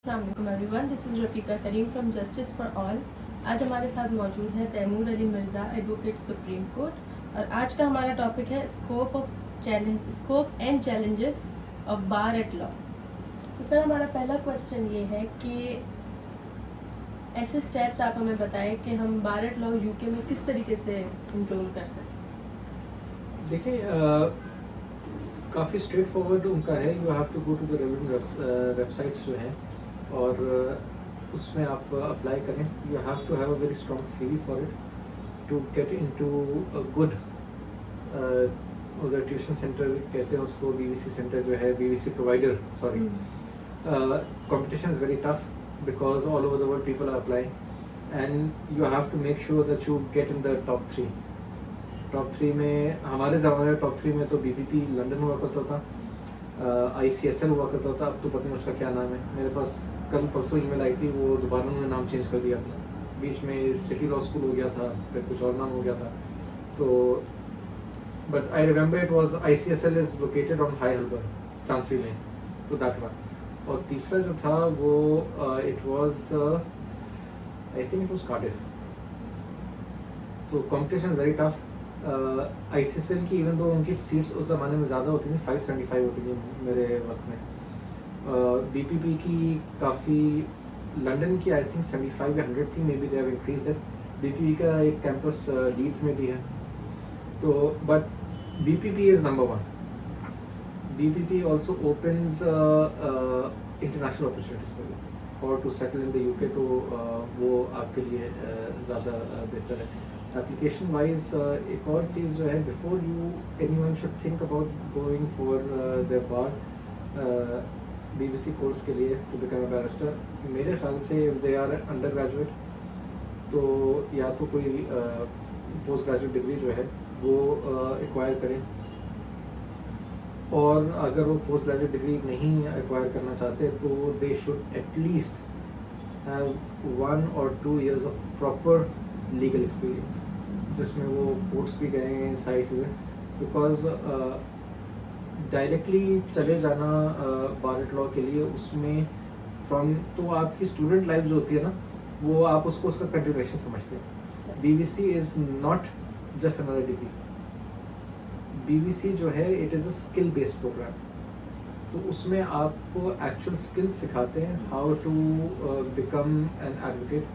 अस्सलाम everyone, this is Rafiqa Karim from justice for all. आज हमारे साथ मौजूद है Taimur Ali Mirza, advocate supreme court. और आज का हमारा टॉपिक है scope and challenges of bar at law. तो सर, हमारा पहला क्वेश्चन ये है कि ऐसे स्टेप्स आप हमें बताएं कि हम बार एट लॉ यूके में किस तरीके से इंरोल कर सकते। देखिए, काफ़ी स्ट्रेट फॉरवर्ड उनका है। You have to go to the relevant websites जो हैं और उसमें आप अप्लाई करें। You have to have a very strong CV for it to get into a good उधर ट्यूशन सेंटर कहते हैं उसको, बीवीसी सेंटर जो है, BVC provider, sorry. competition is very tough because all over the world people are applying and you have to make sure that you get in the top 3 में। हमारे ज़माने में top 3 में तो बीपीपी लंदन हुआ करता था, आईसीएसएल हुआ करता था। अब तो पता नहीं उसका क्या नाम है। मेरे पास कल परसों ईमेल आई थी, वो दोबारा उन्होंने नाम चेंज कर दिया था। बीच में सिटी लॉ स्कूल हो गया था, फिर कुछ और नाम हो गया था। तो but I remember it was ICSL is located on high Holborn, Chancery Lane, तो दैट वन। और तीसरा जो था वो it was I think it was Cardiff. तो कंपटीशन वेरी टफ। आईसीएसएल की इवन दो उनकी सीट्स उस ज़माने में ज़्यादा होती थी, 575 होती थी मेरे वक्त में। बीपीपी की काफ़ी, लंदन की आई थिंक 75 या 100 थी, may be they have increased it. BPP का एक कैंपस लीड्स में भी है। तो but BPP is number 1। BPP also opens international opportunities for you और to settle in the UK, तो वो आपके लिए ज़्यादा बेहतर है। एप्लीकेशन वाइज एक और चीज़ जो है, before you anyone should think about going for the bar BVC course के लिए टू बिकम अ बैरिस्टर, मेरे ख्याल से if they are undergraduate तो या तो कोई पोस्ट ग्रेजुएट डिग्री जो है वो एक्वायर करें, और अगर वो पोस्ट ग्रेजुएट डिग्री नहीं एक्वायर करना चाहते तो they should at least have 1 or 2 years of proper legal experience, जिसमें वो कोर्ट्स भी गए हैं, सारी चीज़ें। बिकॉज डायरेक्टली चले जाना बार एट लॉ के लिए, उसमें फ्रॉम तो आपकी स्टूडेंट लाइफ जो होती है ना, वो आप उसको उसका कंटिन्यूएशन समझते हैं। BVC is not just another degree. BVC जो है it is a skill based programme, तो उसमें आपको एक्चुअल स्किल्स सिखाते हैं, how to become an advocate.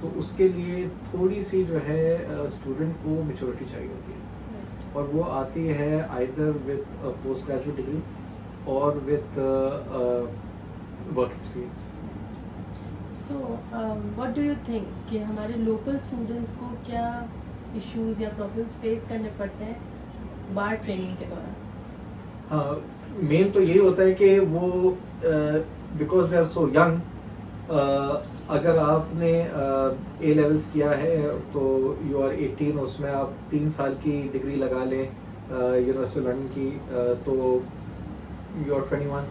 तो उसके लिए थोड़ी सी जो है स्टूडेंट को मैच्योरिटी चाहिए होती है, और वो आती है either with post graduate degree और with work experience. So what do you think कि हमारे लोकल स्टूडेंट्स को क्या इश्यूज या प्रॉब्लम्स फेस करने पड़ते हैं बार ट्रेनिंग के दौरान? हाँ, मेन तो यही होता है कि वो because they are so young, अगर आपने ए लेवल्स किया है तो यू आर 18, उसमें आप 3 साल की डिग्री लगा लें यूनिवर्सिटी लंदन की, तो यू आर 21।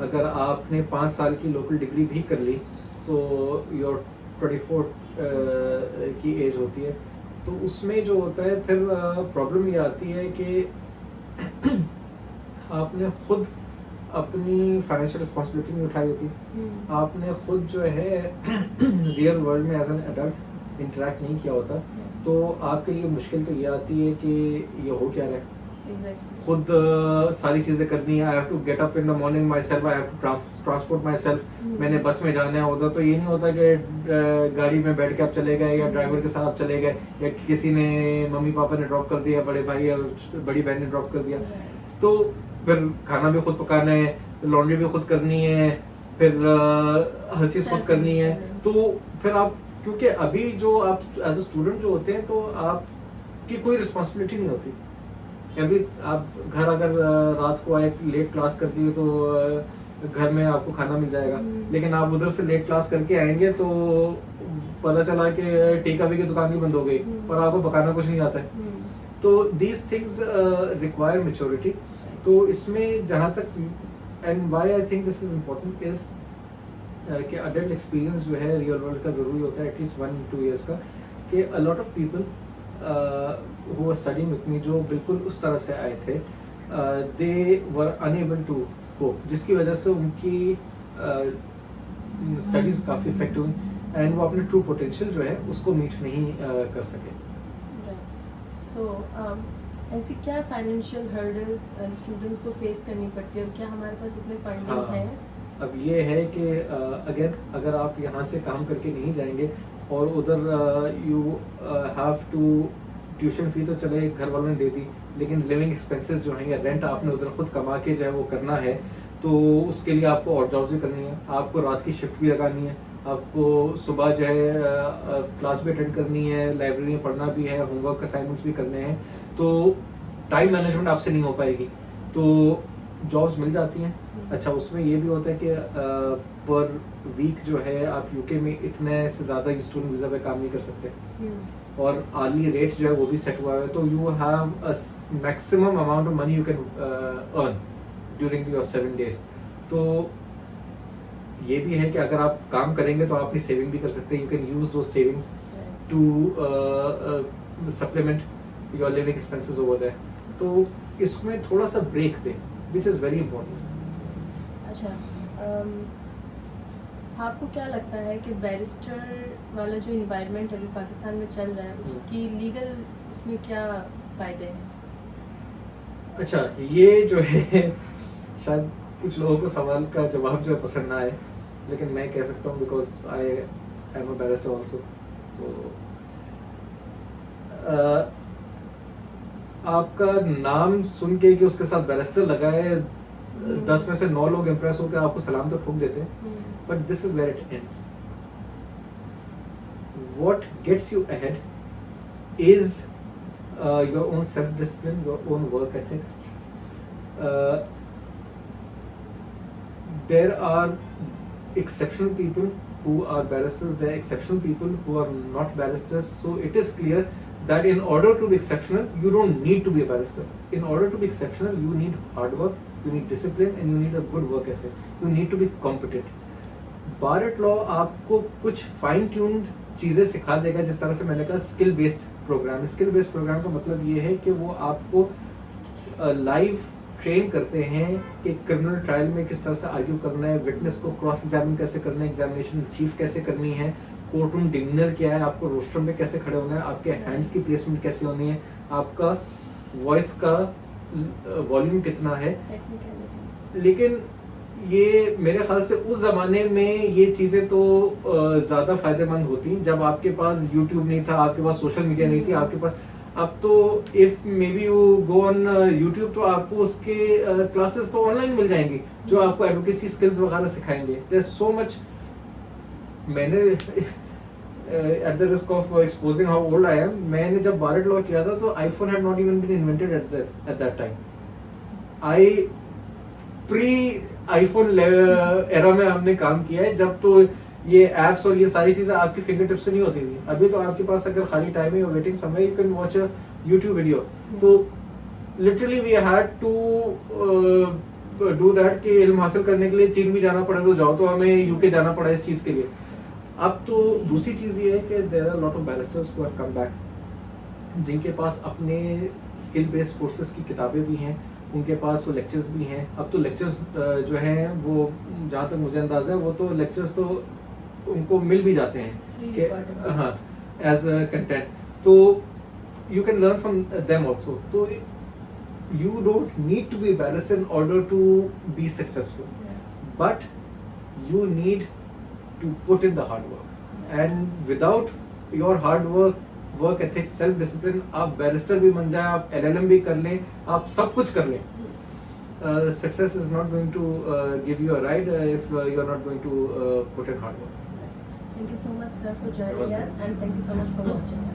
अगर आपने 5 साल की लोकल डिग्री भी कर ली तो यू आर 24 की एज होती है। तो उसमें जो होता है फिर प्रॉब्लम ये आती है कि आपने खुद अपनी फाइनेंशियल रिस्पॉन्सिबिलिटी नहीं उठाई होती, आपने खुद जो है रियल वर्ल्ड में एज एन एडल्ट इंटरेक्ट नहीं किया होता, तो आपके लिए मुश्किल तो ये आती है कि ये हो क्या रहा है। खुद सारी चीज़ें करनी है। I have to get up in the morning myself, I have to transport myself. मैंने बस में जाना है उधर, तो ये नहीं होता कि गाड़ी में बैठ के आप चले गए या ड्राइवर के साथ आप चले गए, या किसी ने, मम्मी पापा ने ड्रॉप कर दिया, बड़े भाई और बड़ी बहन ने ड्रॉप कर दिया। तो फिर खाना भी खुद पकाना है, लॉन्ड्री भी खुद करनी है, फिर हर चीज़ खुद करनी है। तो फिर आप, क्योंकि अभी जो आप एज ए स्टूडेंट जो होते हैं तो आपकी कोई रिस्पॉन्सिबिलिटी नहीं होती। अभी आप घर अगर रात को एक लेट क्लास करती है तो घर में आपको खाना मिल जाएगा, लेकिन आप उधर से लेट क्लास करके आएंगे तो पता चला कि टेक अवे की दुकान भी बंद हो गई और आपको पकाना कुछ नहीं आता है। तो दीज थिंग्स रिक्वायर मैच्योरिटी। तो इसमें जहाँ तक, and why I think this is important is कि अडल्ट एक्सपीरियंस जो है रियल वर्ल्ड का ज़रूरी होता है, एटलीस्ट 1-2 years का। कि a lot of people who were studying with me, जो बिल्कुल उस तरह से आए थे, दे वर अनएबल टू कोप, जिसकी वजह से उनकी स्टडीज काफ़ी इफेक्ट हुई एंड वो अपने ट्रू पोटेंशियल जो है उसको मीट नहीं कर सके। सो ऐसी क्या फाइनेंशियल हर्डल्स स्टूडेंट्स को फेस करनी पड़ती है और क्या हमारे पास इतने फंडिंग्स हाँ। हैं? अब ये है कि अगेन अगर आप यहाँ से काम करके नहीं जाएंगे और उधर you have to tuition fee तो चले घर वालों ने दे दी, लेकिन लिविंग एक्सपेंसेस जो हैं या रेंट आपने उधर खुद कमा के जो है वो करना है, तो उसके लिए आपको और जॉब्स भी करनी है, आपको रात की शिफ्ट भी लगानी है, आपको सुबह जो है क्लास भी अटेंड करनी है, लाइब्रेरी में पढ़ना भी है, होमवर्क असाइनमेंट्स भी करने हैं, तो टाइम मैनेजमेंट आपसे नहीं हो पाएगी। तो जॉब्स मिल जाती हैं। अच्छा, उसमें ये भी होता है कि पर वीक जो है आप यूके में इतने से ज़्यादा स्टूडेंट वीज़ा पे काम नहीं कर सकते, और आर्ली रेट जो है वो भी सेट हुआ है, तो you have a maximum amount of money you can earn during your 7 days। तो ये भी है कि अगर आप काम करेंगे तो आप अपनी सेविंग भी कर सकते हैं, you can use those savings to supplement your living expenses over there. तो इसमें थोड़ा सा ब्रेक दें, विच इज़ वेरी इंपॉर्टेंट। अच्छा, आपको क्या लगता है कि बैरिस्टर वाला जो इन्वायरमेंट अभी पाकिस्तान में चल रहा है उसकी लीगल उसमें क्या फ़ायदे हैं? अच्छा, ये जो है शायद कुछ लोगों को सवाल का जवाब जो है पसंद ना आए, लेकिन मैं कह सकता हूँ because I am a barrister also. तो आपका नाम सुन के कि उसके साथ बैरिस्टर लगा है, 10 में से 9 लोग इम्प्रेस होकर आपको सलाम तो ठोक देते हैं, but this is where it ends. What gets you ahead is your own self-discipline, your own work ethic. There are exceptional people who are barristers, there are exceptional people who are not barristers, so it is clear that in order to be exceptional, you don't need to be a barrister. In order to be exceptional, you need hard work, you need discipline, and you need a good work ethic. You need to be competent. Bar at law आपको कुछ fine tuned चीज़ें सिखा देगा, जिस तरह से मैंने कहा skill based programme. Skill based programme का मतलब ये है कि वो आपको लाइव ट्रेन करते हैं कि क्रिमिनल ट्रायल में किस तरह से आर्ग्यू करना है, विटनेस को क्रॉस एग्जामिन कैसे करना है, एग्जामिनेशन चीफ कैसे करनी है, कोर्ट रूम डिनर क्या है, आपको रोस्टर में कैसे खड़े होना है, आपके हैंड्स की प्लेसमेंट कैसे होनी है, आपका वॉइस का वॉल्यूम कितना है। लेकिन ये मेरे ख्याल से उस जमाने में ये चीजें तो ज्यादा फायदेमंद होती जब आपके पास YouTube नहीं था, आपके पास सोशल मीडिया नहीं थी, आपके पास अब तो if may be you go on YouTube तो आपको उसके क्लासेस तो ऑनलाइन मिल जाएंगी जो आपको एडवोकेसी स्किल्स वगैरह सिखाएंगे। There is so much. मैंने at the risk of exposing how old I am, मैंने जब बार लॉ किया था तो iPhone had not even been invented at that time. I pre iPhone era में हमने काम किया है, जब तो ये एप्स और ये सारी चीजें आपकी फिंगर टिप्स पे नहीं होती थी। अभी तो आपके पास अगर खाली टाइम है, वेटिंग समय, you can watch a YouTube video. तो literally we had to do that कि इल्म हासिल करने के लिए चीन भी जाना पड़ा तो जाओ, तो हमें यूके जाना पड़ा इस चीज के लिए। अब तो दूसरी चीज ये है कि there are lot of barristers who have come back, जिनके पास अपने स्किल बेस्ड कोर्सेज की किताबें भी हैं, उनके पास वो लेक्चर्स भी हैं। अब तो लेक्चर्स जो हैं वो, जहाँ तक मुझे अंदाजा है, वो तो लेक्चर्स तो उनको मिल भी जाते हैं कि हाँ एज अ कंटेंट, तो you can learn from them also. तो you don't need to be barrister in order to be successful, but you need to put in the hard work, and without your hard work ethics, self discipline, आप barrister भी बन जाए, आप LLM भी कर लें, आप सब कुछ कर लें, success is not going to give you a ride if you are not going to put in hard work. Thank you so much, sir, for joining us, and thank you so much for watching.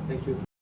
Thank you.